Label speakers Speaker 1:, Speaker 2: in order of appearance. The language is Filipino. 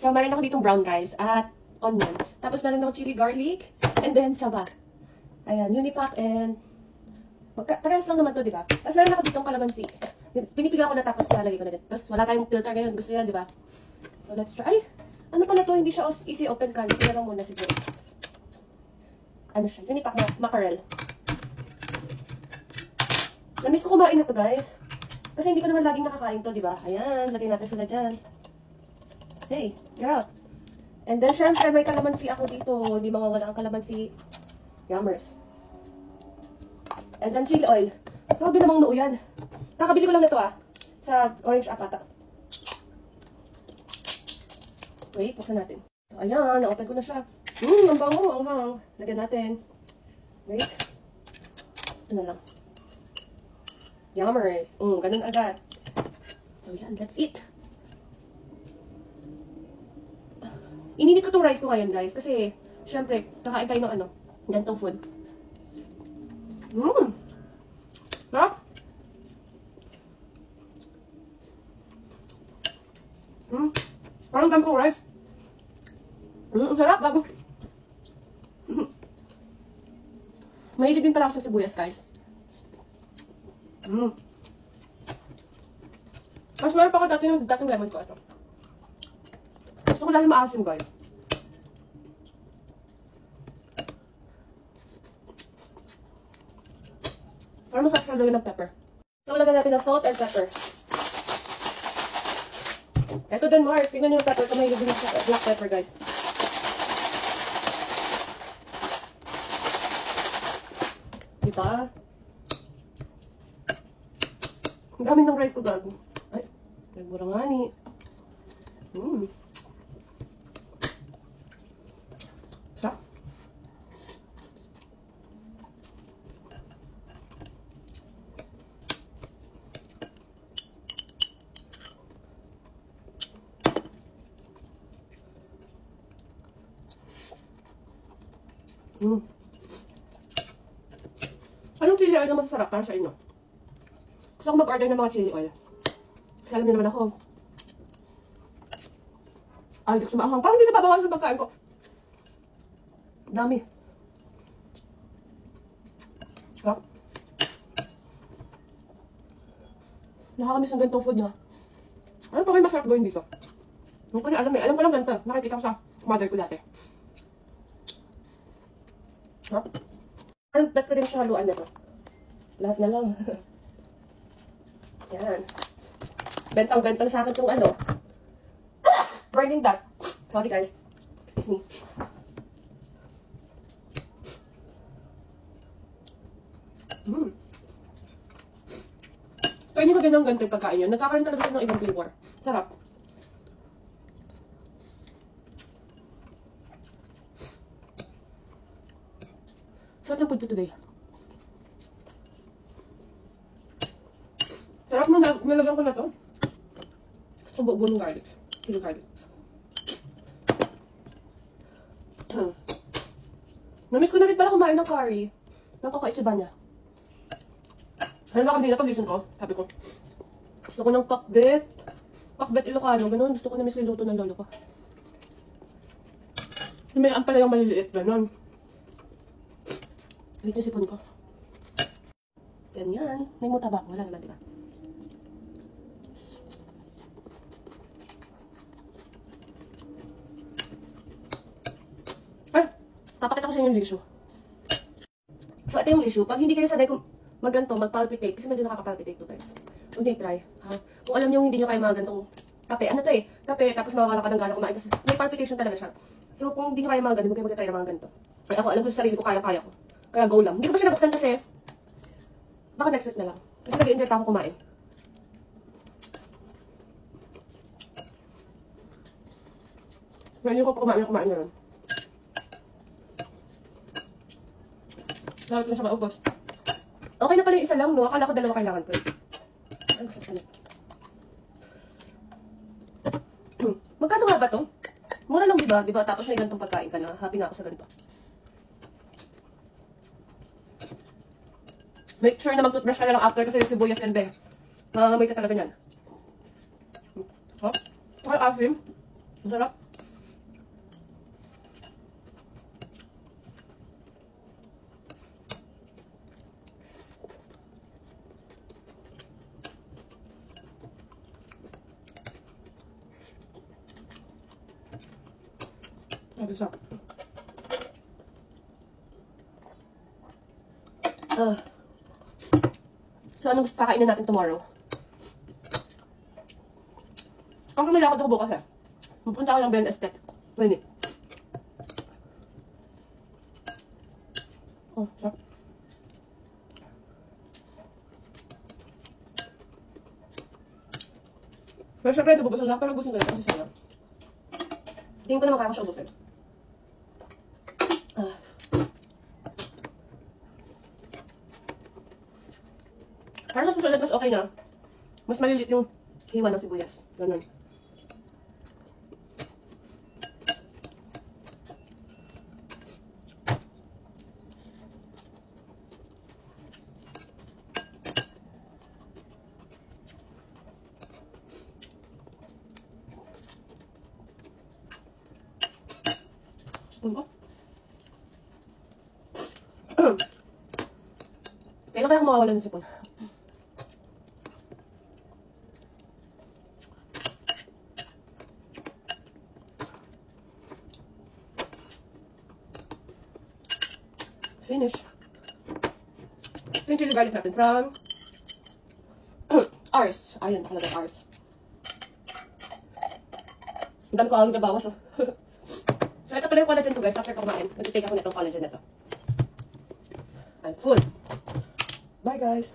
Speaker 1: So, meron ako ditong brown rice at onion. Tapos, meron ako chili garlic and then saba. Ayan, Unipac and... Parehas lang naman to, di ba? Tapos, meron ako ditong kalamansi. Pinipiga ko na tapos lalagay ko na din. Tapos, wala tayong filter ngayon. Gusto yan, di ba? So, let's try. Ay! Ano pala to? Hindi siya easy open can. Ito lang muna siguro. Ano siya? Unipac na mackerel. Namiss ko kumain na to, guys. Kasi hindi ko naman laging nakakain to, di ba? Ayan, lagay natin sila dyan. Hey, you're out. And then, syempre, may kalamansi ako dito. Hindi mawawala ang kalamansi. Yummers. And then, chili oil. Grabe namang noo yan. Kakabili ko lang na to, sa Orange Apata. Wait, buksan natin. So, ayan, na-open ko na siya. Ang bango, ang hang. Lagyan natin. Wait. Ano lang. Yummers. Ganun agad. So, yan, let's eat. Ininit ko itong rice ko ngayon, guys. Kasi, syempre, kakain tayo ng ganitong food. Sarap! Parang ganitong rice. Sarap, bago. Mahilig din pala ako sa sibuyas, guys. Mas meron pa ako dating lemon ko. Ito. Gusto ko lagi maasim, guys. Parang masarap siya lagyan ng pepper. So, lagyan natin ng salt and pepper. Ito din, Mars. Tingnan nyo yung pepper. Ito may lagyan ng black pepper, guys. Diba? Ang dami ng rice ko, gago. Ay, nagmura nga ni. Sarap. Anong chili oil na masasarap para sa inyo? Gusto ko mag-order ng mga chili oil. Kasi alam niyo naman ako. Ay, gusto maanghang. Parang hindi nababawasan ng pagkain ko. Dami. Sarap. Nakakamiss ng ganitong food na. Ano pa may masarap gawin dito? Hindi ko na alam eh. Alam ko lang ganito. Nakikita ko sa mother ko dati. Sarap. Parang bet ko din siya haluan na to. Lahat na lang. Yan. Bentang-bentang sa akin itong burning dust. Sorry guys. Excuse me. Kaya hindi ko ganyan ganito yung pagkain yun. Nagkakaroon talaga siya ng ibang flavor. Sarap. Sarap ng food ko today. Sarap mo nalagyan ko na to. Gusto buo ng garlic. Kilo garlic. Namiss ko na rin pala kumain ng curry. Ng kakaitsiba niya. Alam ba kanina pag-listen ko, sabi ko, gusto ko ng pakbet. Pakbet Ilocano, ganun. Gusto ko na miss ko yung luto ng lolo ko. May pala yung maliliit, ganun. Wait yung sipon ko. Ganyan. May muta ba? Wala naman, diba? Ay! Papakita ko sa inyo yung lissue. So, ito yung lissue. Pag hindi kayo sanay kung mag-ganto, mag-palpitate, kasi medyo nakaka-palpitate to, guys. Huwag niyo i-try, ha? Kung alam niyo hindi niyo kaya mag-gantong kape, ano to eh? Kape, tapos mawawala ka ng gana kumain. Kasi may palpitation talaga siya. So, kung hindi niyo kaya mag-ganto, huwag kayo mag-try ng mga ganito. Ay, ako, alam ko sa sarili ko, kaya-kaya ko. Kaya go lang. Hindi ko pa siya nabuksan kasi baka next week na lang. Kasi nag-enjoy pa ako kumain. Ngayon ko kumain na rin. Lahat na siya maubos. Okay na pala yung isa lang, no? Akala ko dalawa kailangan ko eh. Ang gusto ko. Magkano nga ba to? Mura lang, diba? Diba? Tapos may ganitong pagkain ka na. Happy na ako sa ganito. Make sure na mag-toothbrush ka na lang after kasi yung sibuyas yan, be. Mamamay ka talaga niyan. Ha? Okay, asim. Masarap. Sabi sa. So, anong gusto kakainin natin tomorrow? Ang kamila ako bukas eh. Pupunta ako ng Ben Estate Clinic. Oh, sarap. Pero syempre, nabubusog lang. Pero busog na rin kasi sayang. Tingin ko na makakasya ubusin. Parang sa susunod, mas okay na. Mas malilit yung hiwa ng sibuyas. Ganun. Spoon ko. Kailan kaya ako mawawala ng sipon? Finish. Ito yung chili garlic natin from Ars. Ayan, nakalagay Ars. Ang dami ko ang nabawas. Oh. So, ito pala yung collagen ko guys. After kumain, nag-take ako na itong collagen na ito. I'm full. Bye guys!